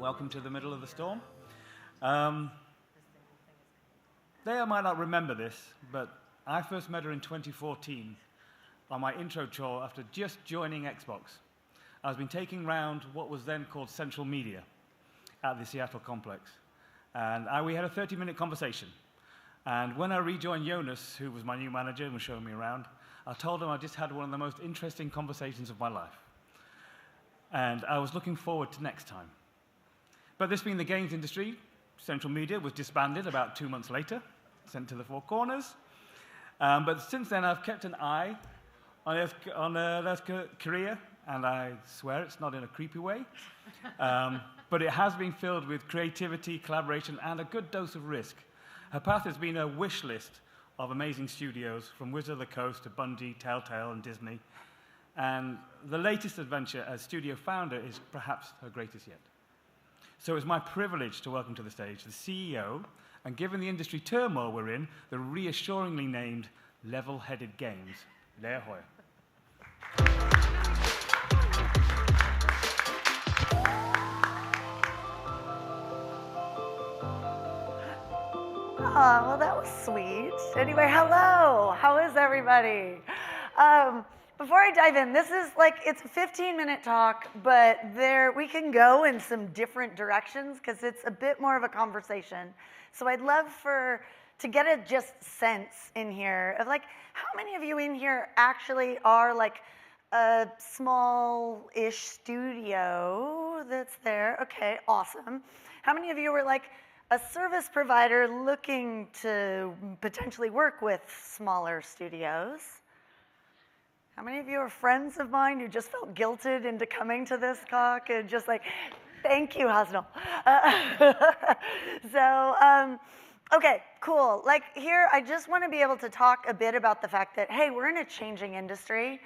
Welcome to the middle of the storm. Leah might not remember this, but I first met her in 2014 on my intro tour after just joining Xbox. I was been taking round what was then called Central Media at the Seattle complex. And we had a 30-minute conversation. And when I rejoined Jonas, who was my new manager and was showing me around, I told him I just had one of the most interesting conversations of my life. And I was looking forward to next time. But this being the games industry, Central Media was disbanded about 2 months later, sent to the four corners. But since then, I've kept an eye on Leah's career, and I swear it's not in a creepy way. But it has been filled with creativity, collaboration, and a good dose of risk. Her path has been a wish list of amazing studios, from Wizard of the Coast to Bungie, Telltale, and Disney. And the latest adventure as studio founder is perhaps her greatest yet. So it's my privilege to welcome to the stage the CEO, and given the industry turmoil we're in, the reassuringly named Levelheaded Games, Leah Hoyer. Oh, well, that was sweet. Anyway, hello. How is everybody? Before I dive in, this is it's a 15-minute talk, but we can go in some different directions because it's a bit more of a conversation. So I'd love to get a just sense in here of how many of you in here actually are a small-ish studio that's there? Okay, awesome. How many of you are a service provider looking to potentially work with smaller studios? How many of you are friends of mine who just felt guilted into coming to this talk and just thank you, Hasnal. Okay, cool. Here, I just want to be able to talk a bit about the fact that, hey, we're in a changing industry.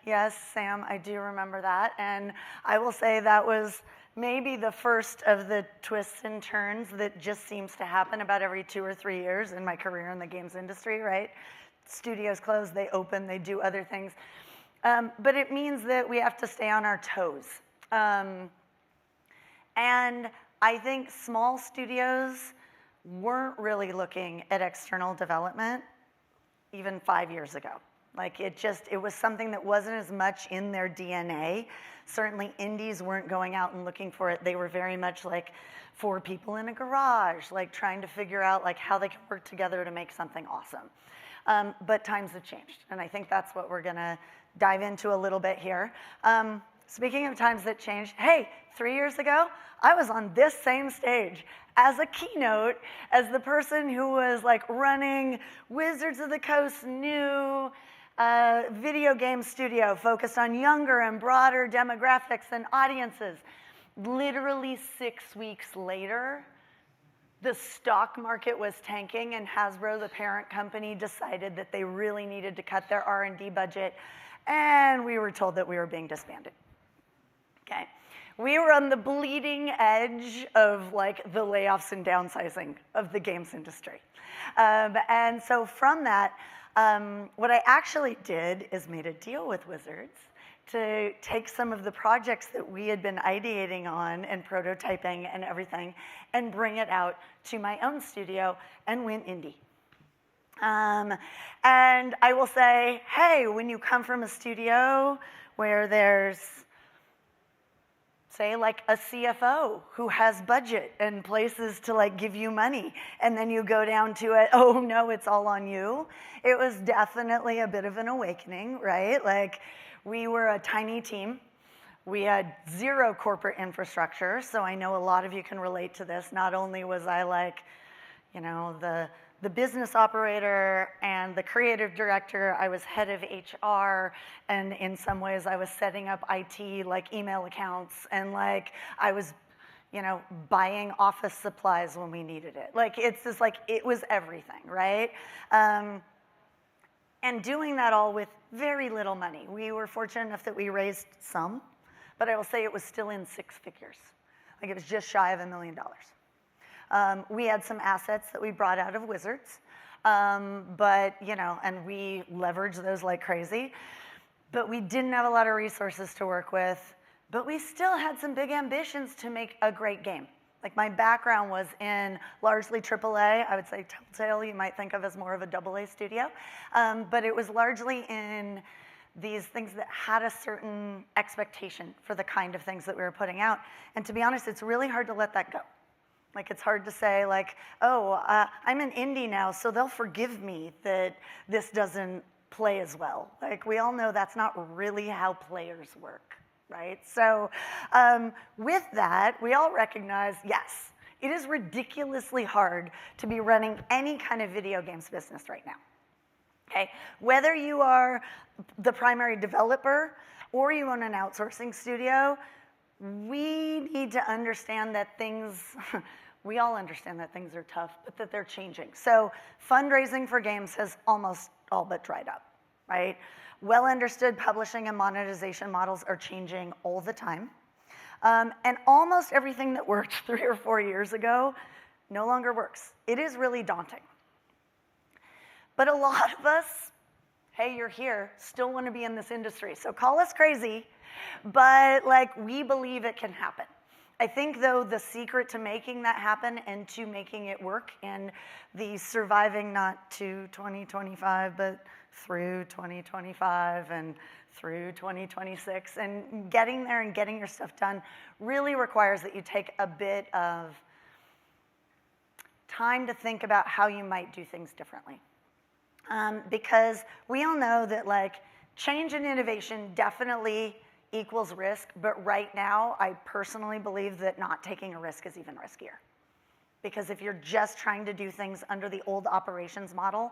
Yes, Sam, I do remember that. And I will say that was maybe the first of the twists and turns that just seems to happen about every 2 or 3 years in my career in the games industry, right? Studios close, they open, they do other things. But it means that we have to stay on our toes. And I think small studios weren't really looking at external development even 5 years ago. It was something that wasn't as much in their DNA. Certainly indies weren't going out and looking for it. They were very much 4 people in a garage, trying to figure out how they could work together to make something awesome. But times have changed, and I think that's what we're gonna dive into a little bit here. Speaking of times that changed, hey, 3 years ago, I was on this same stage as a keynote, as the person who was running Wizards of the Coast's new video game studio focused on younger and broader demographics and audiences. Literally 6 weeks later, the stock market was tanking, and Hasbro, the parent company, decided that they really needed to cut their R&D budget, and we were told that we were being disbanded. Okay. We were on the bleeding edge of the layoffs and downsizing of the games industry. And so from that, what I actually did is made a deal with Wizards to take some of the projects that we had been ideating on and prototyping and everything and bring it out to my own studio and went indie. And I will say, hey, when you come from a studio where there's, say, a CFO who has budget and places to give you money, and then you go down to it, oh no, it's all on you. It was definitely a bit of an awakening, right? We were a tiny team. We had 0 corporate infrastructure, so I know a lot of you can relate to this. Not only was I the business operator and the creative director, I was head of HR, and in some ways I was setting up IT, email accounts, and I was, buying office supplies when we needed it. It's just it was everything, right? And doing that all with very little money. We were fortunate enough that we raised some, but I will say it was still in 6 figures. It was just shy of $1 million. We had some assets that we brought out of Wizards, but, and we leveraged those like crazy, but we didn't have a lot of resources to work with. But we still had some big ambitions to make a great game. Like, my background was in largely AAA. I would say Telltale you might think of as more of a AA studio. But it was largely in these things that had a certain expectation for the kind of things that we were putting out. And to be honest, it's really hard to let that go. Like, it's hard to say, like, oh, I'm an indie now, so they'll forgive me that this doesn't play as well. Like, we all know that's not really how players work, right? So with that, we all recognize, yes, it is ridiculously hard to be running any kind of video games business right now. Okay, whether you are the primary developer or you own an outsourcing studio, we need to understand that things, we all understand that things are tough, but that they're changing. So fundraising for games has almost all but dried up, right? Well understood publishing and monetization models are changing all the time. And almost everything that worked 3 or 4 years ago no longer works. It is really daunting. But a lot of us, hey, you're here, still want to be in this industry. So call us crazy, but like, we believe it can happen. I think, though, the secret to making that happen and to making it work and the surviving not to 2025, but through 2025 and through 2026 and getting there and getting your stuff done really requires that you take a bit of time to think about how you might do things differently. Because we all know that, like, change and innovation definitely equals risk, but right now, I personally believe that not taking a risk is even riskier. Because if you're just trying to do things under the old operations model,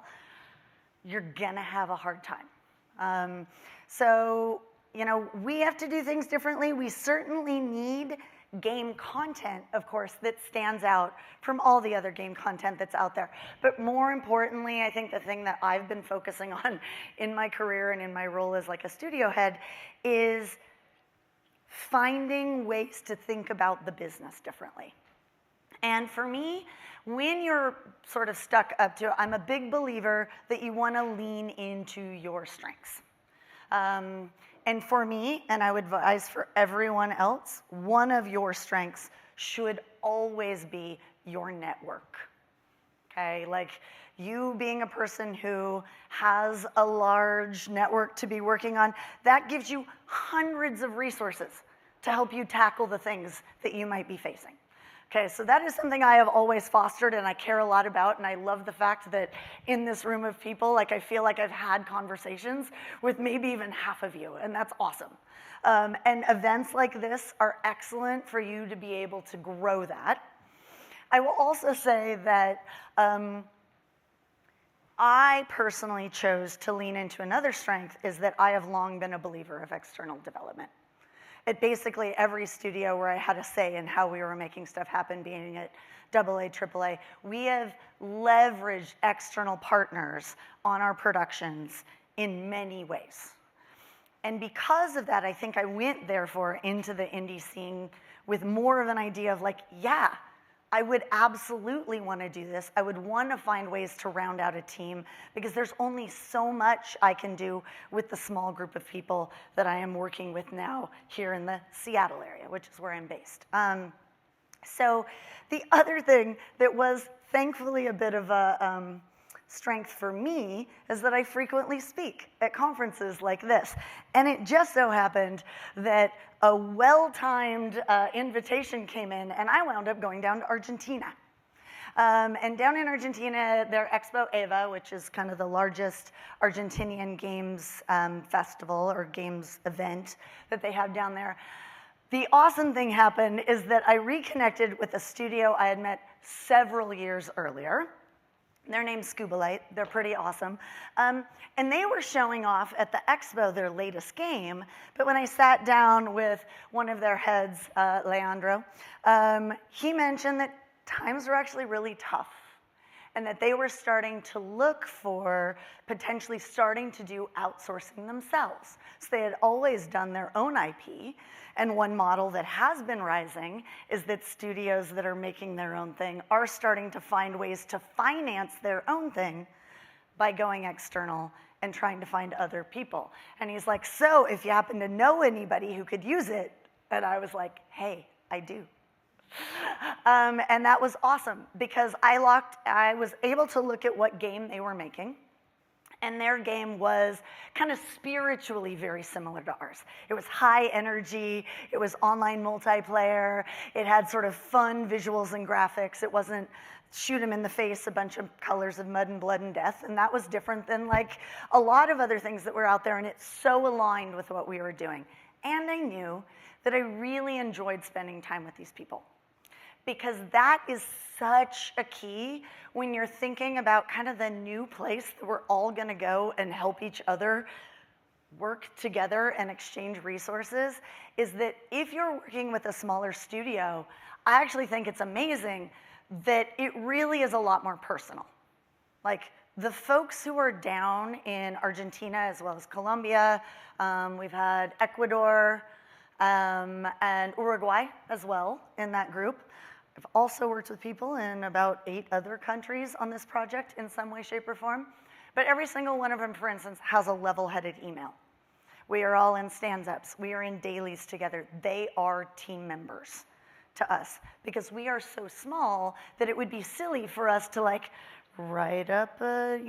you're gonna have a hard time. So, you know, we have to do things differently. We certainly need game content, of course, that stands out from all the other game content that's out there. But more importantly, I think the thing that I've been focusing on in my career and in my role as like a studio head is finding ways to think about the business differently. And for me, when you're sort of stuck up to it, I'm a big believer that you want to lean into your strengths. And for me, and I would advise for everyone else, one of your strengths should always be your network. Okay, like you being a person who has a large network to be working on, that gives you hundreds of resources to help you tackle the things that you might be facing. Okay, so that is something I have always fostered and I care a lot about, and I love the fact that in this room of people, like, I feel like I've had conversations with maybe even half of you, and that's awesome. And events like this are excellent for you to be able to grow that. I will also say that I personally chose to lean into another strength, is that I have long been a believer of external development. At basically every studio where I had a say in how we were making stuff happen, being at AA, AAA, we have leveraged external partners on our productions in many ways. And because of that, I think I went, therefore, into the indie scene with more of an idea of like, yeah, I would absolutely want to do this. I would want to find ways to round out a team because there's only so much I can do with the small group of people that I am working with now here in the Seattle area, which is where I'm based. So the other thing that was thankfully a bit of a strength for me is that I frequently speak at conferences like this. And it just so happened that a well-timed invitation came in, and I wound up going down to Argentina. And down in Argentina, their Expo Eva, which is kind of the largest Argentinian games festival or games event that they have down there. The awesome thing happened is that I reconnected with a studio I had met several years earlier. Their name's Scuba Light. They're pretty awesome. And they were showing off at the expo their latest game, but when I sat down with one of their heads, Leandro, he mentioned that times were actually really tough and that they were starting to look for potentially starting to do outsourcing themselves. So they had always done their own IP, and one model that has been rising is that studios that are making their own thing are starting to find ways to finance their own thing by going external and trying to find other people. And he's like, so if you happen to know anybody who could use it, And I was like, hey, I do. And that was awesome because I was able to look at what game they were making. And their game was kind of spiritually very similar to ours. It was high energy, it was online multiplayer, it had sort of fun visuals and graphics. It wasn't shoot them in the face, a bunch of colors of mud and blood and death. And that was different than like a lot of other things that were out there. And it's so aligned with what we were doing. And I knew that I really enjoyed spending time with these people, because that is such a key when you're thinking about kind of the new place that we're all going to go and help each other work together and exchange resources, is that if you're working with a smaller studio, I actually think it's amazing that it really is a lot more personal. Like the folks who are down in Argentina as well as Colombia, we've had Ecuador and Uruguay as well in that group. I've also worked with people in about 8 other countries on this project in some way, shape, or form. But every single one of them, for instance, has a level-headed email. We are all in stand-ups. We are in dailies together. They are team members to us because we are so small that it would be silly for us to like write up a,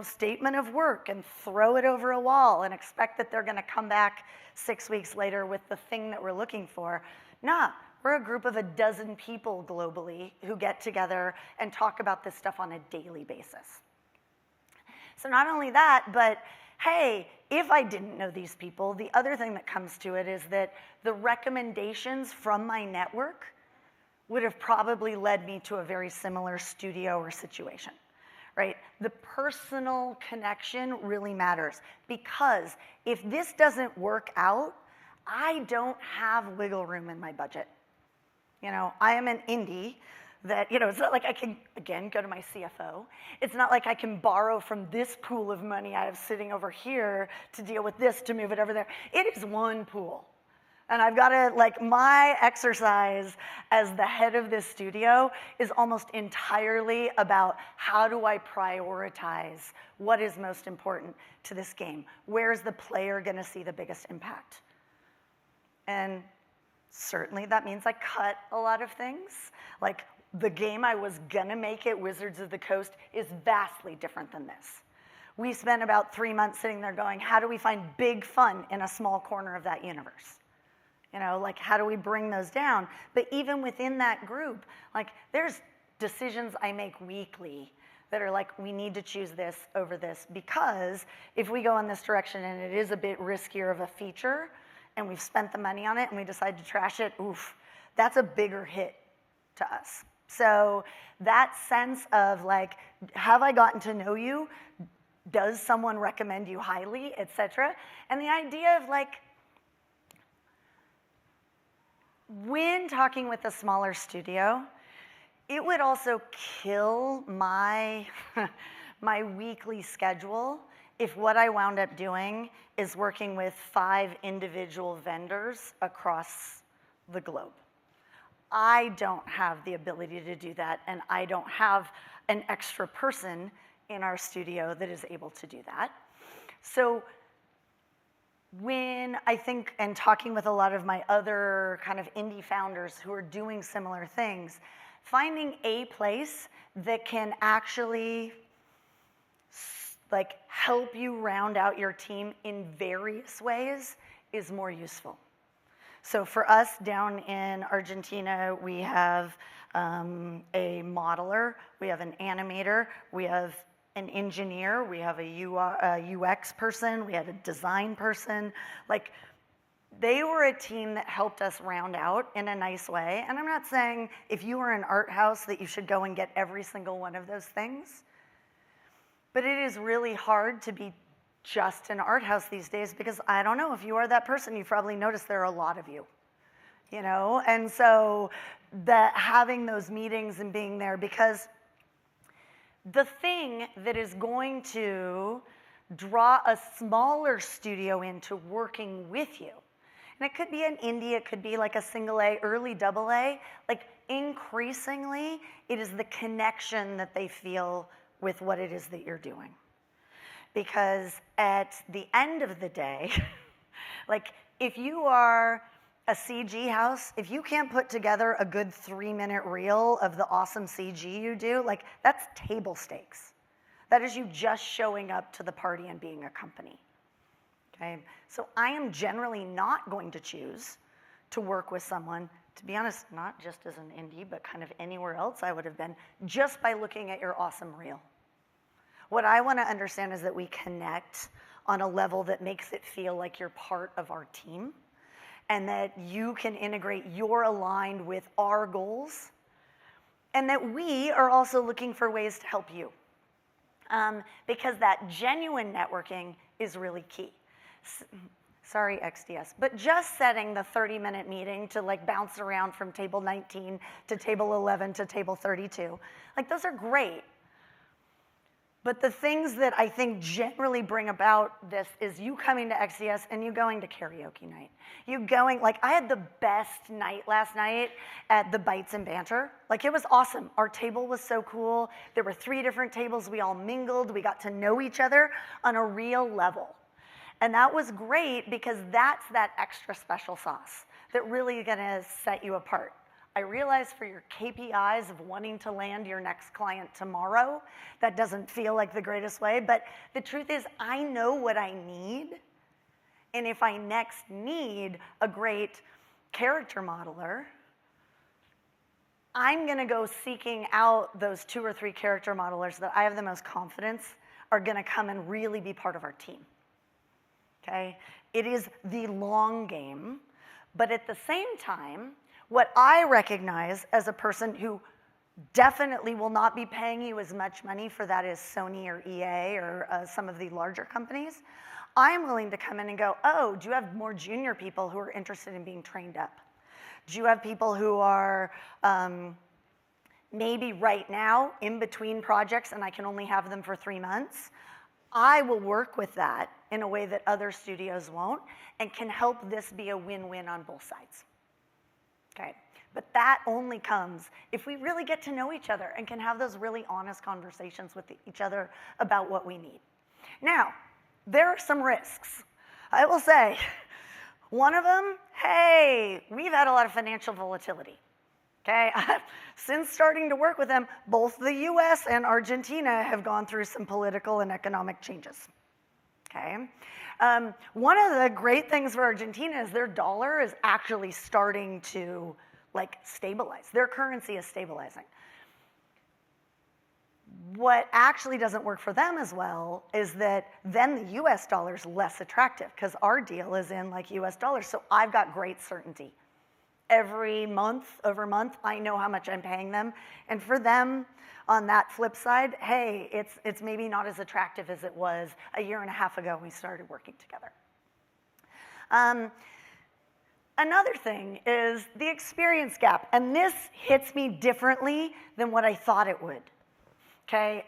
statement of work and throw it over a wall and expect that they're going to come back 6 weeks later with the thing that we're looking for. Nah. We're a group of 12 people globally who get together and talk about this stuff on a daily basis. So not only that, but hey, if I didn't know these people, the other thing that comes to it is that the recommendations from my network would have probably led me to a very similar studio or situation, right? The personal connection really matters, because if this doesn't work out, I don't have wiggle room in my budget. I am an indie that, it's not like I can, again, go to my CFO. It's not like I can borrow from this pool of money I have sitting over here to deal with this, to move it over there. It is one pool. And I've got to, my exercise as the head of this studio is almost entirely about how do I prioritize what is most important to this game? Where is the player going to see the biggest impact? And certainly that means I cut a lot of things. Like the game I was gonna make at Wizards of the Coast is vastly different than this. We spent about 3 months sitting there going, how do we find big fun in a small corner of that universe? How do we bring those down? But even within that group, there's decisions I make weekly that are like, we need to choose this over this, because if we go in this direction and it is a bit riskier of a feature, and we've spent the money on it and we decide to trash it, oof, that's a bigger hit to us. So that sense of have I gotten to know you? Does someone recommend you highly, et cetera? And the idea of when talking with a smaller studio, it would also kill my, my weekly schedule if what I wound up doing is working with 5 individual vendors across the globe. I don't have the ability to do that, and I don't have an extra person in our studio that is able to do that. So when I think, and talking with a lot of my other kind of indie founders who are doing similar things, finding a place that can actually help you round out your team in various ways is more useful. So for us down in Argentina, we have a modeler, we have an animator, we have an engineer, we have a UX person, we had a design person. They were a team that helped us round out in a nice way. And I'm not saying if you are an art house that you should go and get every single one of those things. But it is really hard to be just an art house these days, because I don't know, if you are that person, you've probably noticed there are a lot of you, And so having those meetings and being there, because the thing that is going to draw a smaller studio into working with you, and it could be an indie, it could be a single A, early double A, increasingly, it is the connection that they feel with what it is that you're doing. Because at the end of the day, if you are a CG house, if you can't put together a good 3-minute reel of the awesome CG you do, like that's table stakes. That is you just showing up to the party and being a company. Okay? So I am generally not going to choose to work with someone, to be honest, not just as an indie, but kind of anywhere else I would have been, just by looking at your awesome reel. What I want to understand is that we connect on a level that makes it feel like you're part of our team, and that you can integrate, you're aligned with our goals, and that we are also looking for ways to help you. Because that genuine networking is really key. Sorry, XDS, but just setting the 30-minute meeting to like bounce around from table 19 to table 11 to table 32, like those are great. But the things that I think generally bring about this is you coming to XDS and you going to karaoke night. You going, like I had the best night last night at the Bites and Banter. Like it was awesome. Our table was so cool. There were 3 different tables. We all mingled. We got to know each other on a real level. And that was great because that's that extra special sauce that really gonna set you apart. I realize for your KPIs of wanting to land your next client tomorrow, that doesn't feel like the greatest way, but the truth is I know what I need, and if I next need a great character modeler, I'm gonna go seeking out those 2 or 3 character modelers that I have the most confidence are gonna come and really be part of our team, okay? It is the long game, but at the same time, what I recognize as a person who definitely will not be paying you as much money for that as Sony or EA or some of the larger companies, I'm willing to come in and go, oh, do you have more junior people who are interested in being trained up? Do you have people who are maybe right now in between projects and I can only have them for 3 months? I will work with that in a way that other studios won't and can help this be a win-win on both sides. Okay, but that only comes if we really get to know each other and can have those really honest conversations with each other about what we need. Now, there are some risks. I will say, one of them, hey, we've had a lot of financial volatility. Okay, since starting to work with them, both the US and Argentina have gone through some political and economic changes. Okay. One of the great things for Argentina is their dollar is actually starting to like stabilize. Their currency is stabilizing. What actually doesn't work for them as well is that then the US dollar is less attractive because our deal is in like US dollars. So I've got great certainty. Every month over month, I know how much I'm paying them. And for them, on that flip side, hey, it's maybe not as attractive as it was a year and a half ago when we started working together. Another thing is the experience gap, and this hits me differently than what I thought it would, okay?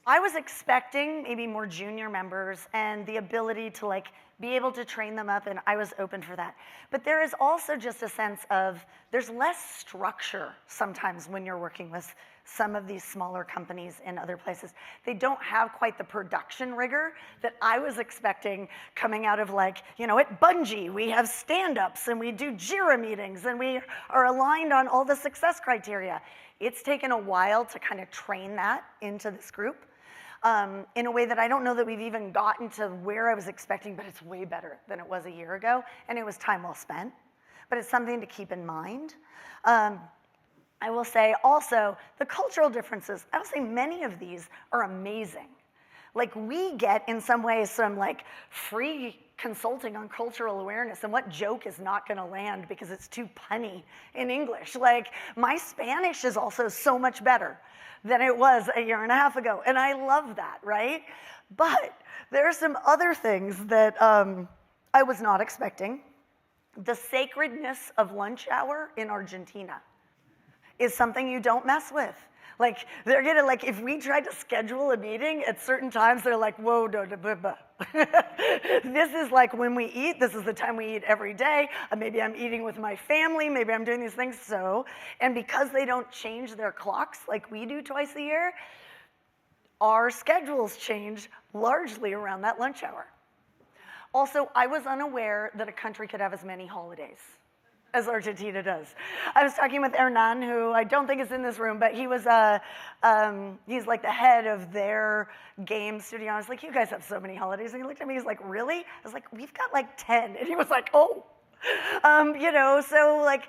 I was expecting maybe more junior members and the ability to like be able to train them up, and I was open for that. But there is also just a sense of there's less structure sometimes when you're working with some of these smaller companies in other places. They don't have quite the production rigor that I was expecting coming out of like, you know, at Bungie, we have stand-ups and we do JIRA meetings and we are aligned on all the success criteria. It's taken a while to kind of train that into this group in a way that I don't know that we've even gotten to where I was expecting, but it's way better than it was a year ago, and it was time well spent. But it's something to keep in mind. I will say also, the cultural differences, I will say many of these are amazing. Like we get in some ways some like free consulting on cultural awareness and what joke is not gonna land because it's too punny in English. Like my Spanish is also so much better than it was a year and a half ago, and I love that, right? But there are some other things that I was not expecting. The sacredness of lunch hour in Argentina is something you don't mess with. Like, they're gonna, like, if we tried to schedule a meeting at certain times, they're like, whoa, this is like when we eat, this is the time we eat every day. Maybe I'm eating with my family, maybe I'm doing these things, so. And because they don't change their clocks like we do twice a year, our schedules change largely around that lunch hour. Also, I was unaware that a country could have as many holidays as Argentina does. I was talking with Hernan, who I don't think is in this room, but he was he's like the head of their game studio. I was like, you guys have so many holidays. And he looked at me, he's like, really? I was like, we've got like 10. And he was like, oh. You know, so like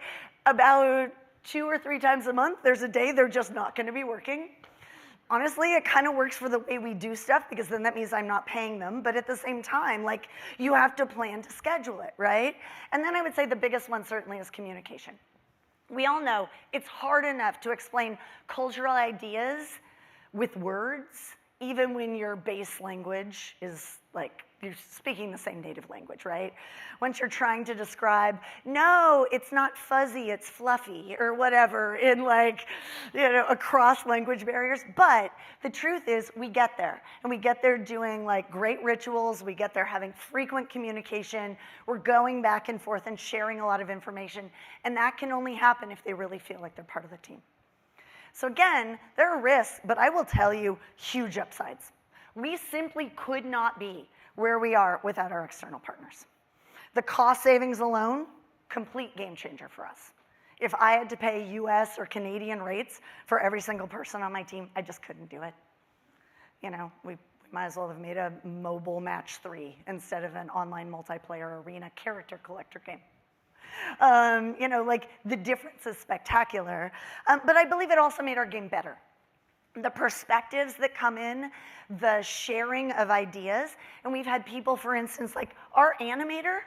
about 2 or 3 times a month, there's a day they're just not gonna be working. Honestly, it kind of works for the way we do stuff because then that means I'm not paying them. But at the same time, like, you have to plan to schedule it, right? And then I would say the biggest one certainly is communication. We all know it's hard enough to explain cultural ideas with words, even when your base language is like, you're speaking the same native language, right? Once you're trying to describe, no, it's not fuzzy, it's fluffy, or whatever, in like, you know, across language barriers. But the truth is, we get there. And we get there doing like great rituals, we get there having frequent communication, we're going back and forth and sharing a lot of information. And that can only happen if they really feel like they're part of the team. So again, there are risks, but I will tell you, huge upsides. We simply could not be where we are without our external partners. The cost savings alone, complete game changer for us. If I had to pay US or Canadian rates for every single person on my team, I just couldn't do it. You know, we might as well have made a mobile match 3 instead of an online multiplayer arena character collector game. You know, like the difference is spectacular, but I believe it also made our game better. The perspectives that come in, the sharing of ideas, and we've had people, for instance, like our animator,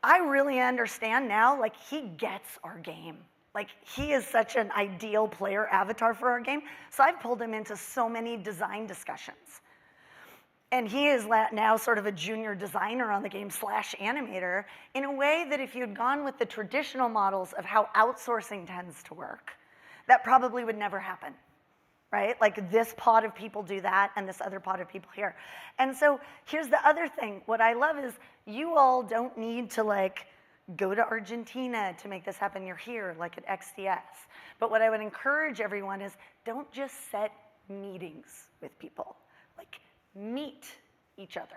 I really understand now, like he gets our game. Like he is such an ideal player avatar for our game, so I've pulled him into so many design discussions. And he is now sort of a junior designer on the game / animator in a way that if you'd gone with the traditional models of how outsourcing tends to work, that probably would never happen, right? Like this pod of people do that and this other pod of people here. And so here's the other thing. What I love is you all don't need to like go to Argentina to make this happen. You're here like at XDS. But what I would encourage everyone is don't just set meetings with people. Like meet each other.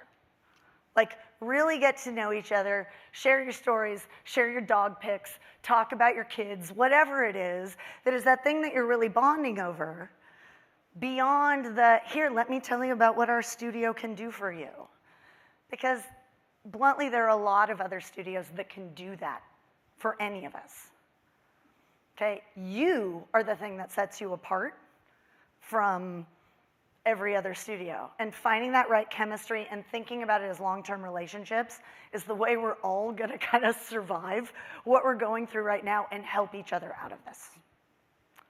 Like really get to know each other, share your stories, share your dog pics, talk about your kids, whatever it is that is that thing that you're really bonding over beyond the, here, let me tell you about what our studio can do for you. Because bluntly, there are a lot of other studios that can do that for any of us. Okay, you are the thing that sets you apart from every other studio. And finding that right chemistry and thinking about it as long-term relationships is the way we're all gonna kind of survive what we're going through right now and help each other out of this.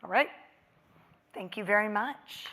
All right? Thank you very much.